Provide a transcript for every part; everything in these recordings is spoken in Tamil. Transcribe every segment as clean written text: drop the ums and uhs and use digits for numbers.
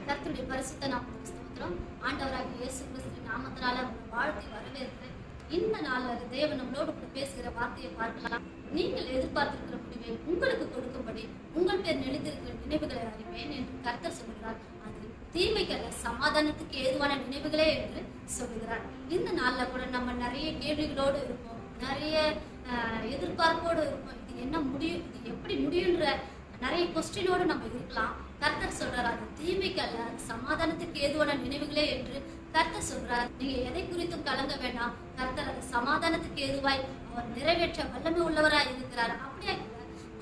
கர்த்தருடைய பரிசுத்த நாமத்துக்கு ஸ்தோத்திரம். ஆண்டவராகிய இயேசு கிறிஸ்துவின் நாமத்தினால உங்களை வாழ்த்தி வரவேற்கிறேன். இந்த நாள்ல தேவன் நம்மளோடு கூட பேசுகிற வார்த்தையை பார்க்கலாம். நீங்கள் எதிர்பார்த்திருக்கிற முடிவை உங்களுக்கு கொடுக்கும்படி உங்கள் பேர் எழுதியிருக்கிற நினைவுகளை அறிவேன் என்று கர்த்தர் சொல்கிறார். அது தீமைக்கல்ல, சமாதானத்துக்கு ஏதுவான நினைவுகளே என்று சொல்கிறார். இந்த நாள்ல கூட நம்ம நிறைய கேள்விகளோடு இருப்போம், நிறைய எதிர்பார்ப்போடு இருப்போம். இது என்ன முடியும், இது எப்படி முடியுன்ற நிறைய கொஸ்டினோடு நம்ம இருக்கலாம். கர்த்தர் சொல்றார், அது தீமைக்கல்ல, சமாதானத்துக்கு ஏதுவான நினைவுகளே என்று கர்த்தர் சொல்றார். நீங்க எதை குறித்தும் கலங்க வேண்டாம். கர்த்தர் அது சமாதானத்துக்கு ஏதுவாய் அவர் நிறைவேற்ற வல்லமை உள்ளவராய் இருக்கிறார். அப்படியே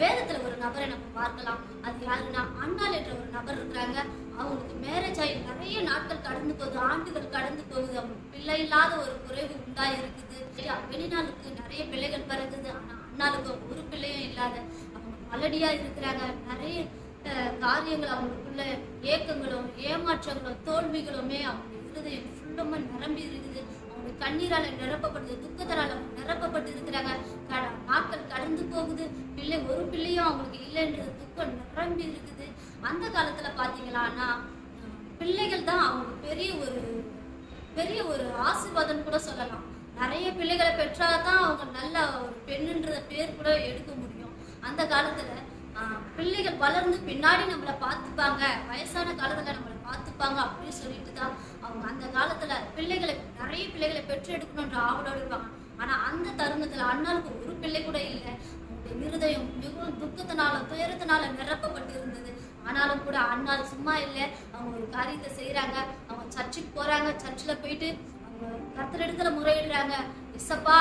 வேதத்துல ஒரு நபரை நம்ம பார்க்கலாம். அது யாருன்னா அன்னாள் என்ற ஒரு நபர் இருக்கிறாங்க. அவங்களுக்கு மேரேஜ் ஆகி நிறைய நாட்கள் கடந்து போகுது, ஆண்டுகள் கடந்து போகுது. அவங்களுக்கு பிள்ளை இல்லாத ஒரு குறைவு உண்டாய் இருக்குது. வெளிநாளுக்கு நிறைய பிள்ளைகள் பிறகுது, ஆனா அன்னாளுக்கு ஒரு பிள்ளையும் இல்லாத அவங்க மலடியா இருக்கிறாங்க. நிறைய காரியங்கள் அவங்களுக்குள்ள ஏக்கங்களும் ஏமாற்றங்களும் தோல்விகளுமே அவங்க இருதயம் ஃபுல்லமா நிரம்பி இருக்குது. அவங்க கண்ணீரால நிரப்பப்படுது, துக்கத்தினால நிரப்பப்பட்டு இருக்கிறாங்க. நாட்கள் கடந்து போகுது, ஒரு பிள்ளையும் அவங்களுக்கு இல்லைன்றது துக்கம் நிரம்பி இருக்குது. அந்த காலத்துல பாத்தீங்களான்னா பிள்ளைகள் தான் அவங்க பெரிய ஒரு ஆசீர்வாதம் கூட சொல்லலாம். நிறைய பிள்ளைகளை பெற்றாதான் அவங்க நல்ல ஒரு பெண்ணுன்ற பேர் கூட எடுக்க முடியும். அந்த காலத்துல பிள்ளைகள் வளர்ந்து பின்னாடி நம்மளை பார்த்துப்பாங்க, வயசான காலத்துல நம்மளை பார்த்துப்பாங்க அப்படின்னு சொல்லிட்டு தான் அவங்க அந்த காலத்துல நிறைய பிள்ளைகளை பெற்று எடுக்கணும்ன்ற ஆவலோடு இருப்பாங்க. ஆனா அந்த தருணத்துல அண்ணாளுக்கு ஒரு பிள்ளை கூட இல்லை. அவங்களுடைய இருதயம் மிகவும் துக்கத்தினால துயரத்தினால நிரப்பப்பட்டு இருந்தது. ஆனாலும் கூட அண்ணாள் சும்மா இல்லை. அவங்க ஒரு காரியத்தை செய்யறாங்க. அவங்க சர்ச்சுக்கு போறாங்க. சர்ச்சில் போயிட்டு அவங்க கர்த்தரிடத்துல முறையிடுறாங்க. இசப்பா,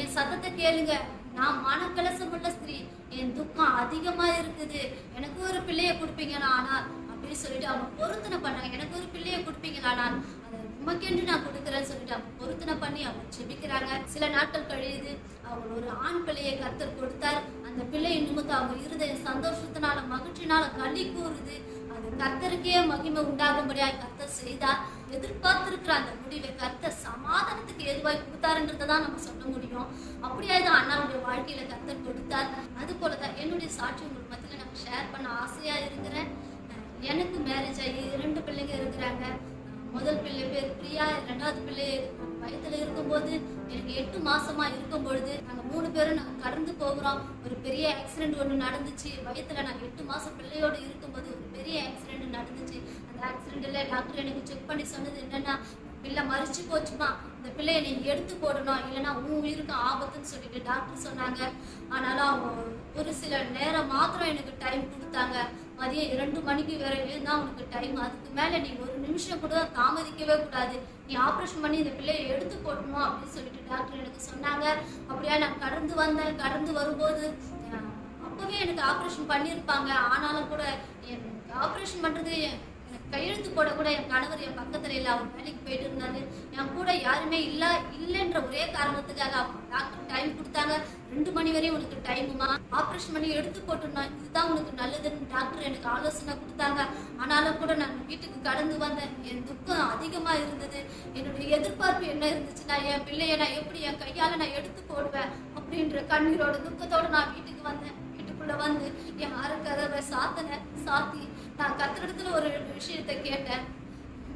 என் சத்தத்தை கேளுங்க, நான் மனக்கலசம் உள்ள ஸ்திரீ, என் துக்கம் அதிகமா இருக்குது, எனக்கு ஒரு பிள்ளைய கொடுப்பீங்களா ஆனால் அப்படின்னு சொல்லிட்டு அவங்க பொருத்தனை பண்ணாங்க. எனக்கு ஒரு பிள்ளைய கொடுப்பீங்களானால் அதை உமக்கென்று நான் கொடுக்குறேன்னு சொல்லிட்டு அவங்க பொருத்தனை பண்ணி அவங்க செபிக்கிறாங்க. சில நாட்கள் கழியுது, அவங்க ஒரு ஆண் பிள்ளையை கர்த்தர் கொடுத்தார். அந்த பிள்ளை நிமித்தம் அவங்க இருதய சந்தோஷத்தினால மகிழ்ச்சினால களி கூறுது. அது கர்த்தருக்கே மகிமை உண்டாகும்படியாக கர்த்தர் செய்தார். எதிர்பார்த்திருக்கிற அந்த முடிவை கர்த்தர் சமாதானத்துக்கு ஏதுவாய் கொடுத்தாருன்றதான் நம்ம சொல்ல முடியும். அப்படியாதான் அண்ணாவுடைய வாழ்க்கையில கர்த்தர் கொடுத்தார். அது போலதான் என்னுடைய சாட்சி உங்களுக்கு மத்தியில நான் ஷேர் பண்ண ஆசையா இருக்கிறேன். எனக்கு மேரேஜ் ஆகி 2 பிள்ளைங்க இருக்கிறாங்க. முதல் பிள்ளை பேர் பிரியா, 2வது பிள்ளை வயத்துல இருக்கும்போது எனக்கு 8 மாசமா இருக்கும் பொழுது நாங்க 3 பேரும் நாங்க கடந்து போகிறோம். ஒரு பெரிய ஆக்சிடென்ட் ஒண்ணு நடந்துச்சு. வயத்துல நாங்க 8 மாசம் பிள்ளையோடு இருக்கும்போது ஒரு பெரிய ஆக்சிடென்ட் நடந்துச்சு. அந்த ஆக்சிடென்ட்ல டாக்டர் எனக்கு செக் பண்ணி சொன்னது என்னன்னா, பிள்ளை மறிச்சு போச்சுமா, இந்த பிள்ளைய நீ எடுத்து போடணும், இல்லைன்னா உன் உயிருக்கு ஆபத்துன்னு சொல்லிட்டு டாக்டர் சொன்னாங்க. ஆனாலும் அவங்க ஒரு சில நேரம் மாத்திரம் எனக்கு டைம் கொடுத்தாங்க. மதியம் 2 மணிக்கு வரையிலும் தான் உனக்கு டைம், அதுக்கு மேல நீ ஒரு நிமிஷம் கூட தாமதிக்கவே கூடாது, நீ ஆப்ரேஷன் பண்ணி இந்த பிள்ளையை எடுத்து போடணும் அப்படின்னு சொல்லிட்டு டாக்டர் எனக்கு சொன்னாங்க. அப்படியா நான் கடந்து வந்தேன். கடந்து வரும்போது அப்பவே எனக்கு ஆப்ரேஷன் பண்ணியிருப்பாங்க. ஆனாலும் கூட எனக்கு ஆப்ரேஷன் பண்றது கையெழுத்து போட கூட என் கணவர் என் பக்கத்துல இல்லை, அவர் வேலைக்கு போயிட்டு இருந்தாரு. என் கூட யாருமே இல்லைன்ற ஒரே காரணத்துக்காக டாக்டர் டைம் கொடுத்தாங்க. 2 மணி வரையும் உனக்கு டைமுமா, ஆப்ரேஷன் பண்ணி எடுத்து போட்டுனா இதுதான் உனக்கு நல்லதுன்னு டாக்டர் எனக்கு ஆலோசனை கொடுத்தாங்க. ஆனாலும் கூட நான் வீட்டுக்கு கடந்து வந்தேன். என் துக்கம் அதிகமா இருந்தது. என்னுடைய எதிர்பார்ப்பு என்ன இருந்துச்சுன்னா, என் பிள்ளைய நான் எப்படி என் கையால நான் எடுத்து போடுவேன் அப்படின்ற கண்ணீரோட துக்கத்தோட நான் வீட்டுக்கு வந்தேன். வீட்டுக்குள்ள வந்து என் கதவை சாத்தி நான் கர்த்தரிடத்துல ஒரு விஷயத்தை கேட்டேன்.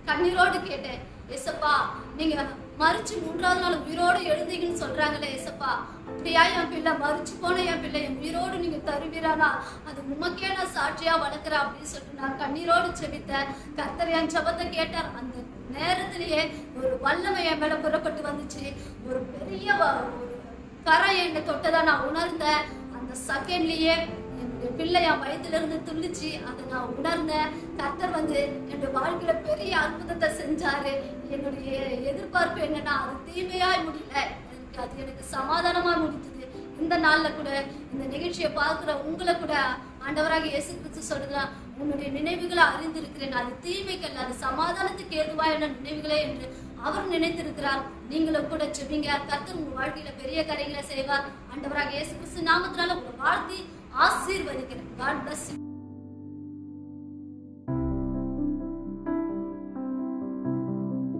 கண்ணீரோடு கேட்டேன், ஏசப்பா, நீங்க மறிச்சு 3வது நாள் உயிரோடு எழுந்தீங்கன்னு சொல்றாங்களே ஏசப்பா, அப்படியா என் பிள்ளை மறிச்சு போன என் பிள்ளை என் உயிரோடு நீங்க தருவீரானா, அது உமக்கே நான் சாட்சியா வளர்க்குறேன் அப்படின்னு சொல்லிட்டு நான் கண்ணீரோடு செபித்தேன். கர்த்தர் என் ஜெபத்தை கேட்டார். அந்த நேரத்திலேயே ஒரு வல்லமை என் மேல புறப்பட்டு வந்துச்சு. ஒரு பெரிய கரை என்னை தொட்டதா நான் உணர்ந்தேன். அந்த செகண்ட்லயே என்னுடைய பிள்ளை என் வயதுல இருந்து துள்ளிச்சு. அதை நான் உணர்ந்தேன். கர்த்தர் வந்து என்னுடைய வாழ்க்கையில பெரிய அற்புதத்தை செஞ்சாரு. என்னுடைய எதிர்பார்ப்பு என்னன்னா, அது தீமையாய் முடியல, அது எனக்கு சமாதானமா முடிஞ்சது. இந்த நாள்ல கூட இந்த நிகழ்ச்சியை பார்க்கிற உங்களை கூட ஆண்டவராக இயேசு கிறிஸ்து சொல்றா, உன்னுடைய நினைவுகளை அறிந்திருக்கிறேன், அது தீமைக்கல்ல, அது சமாதானத்துக்கு ஏதுவான நினைவுகளே என்று அவர் நினைத்திருக்கிறார். நீங்களும் கூட செபிங்க. கர்த்தர் உங்க வாழ்க்கையில பெரிய காரியங்களை செய்வார். ஆண்டவராக இயேசு கிறிஸ்து நாமத்தினால உங்களை வாழ்த்தி ஆசீர்வதிக்கிறேன். God bless you.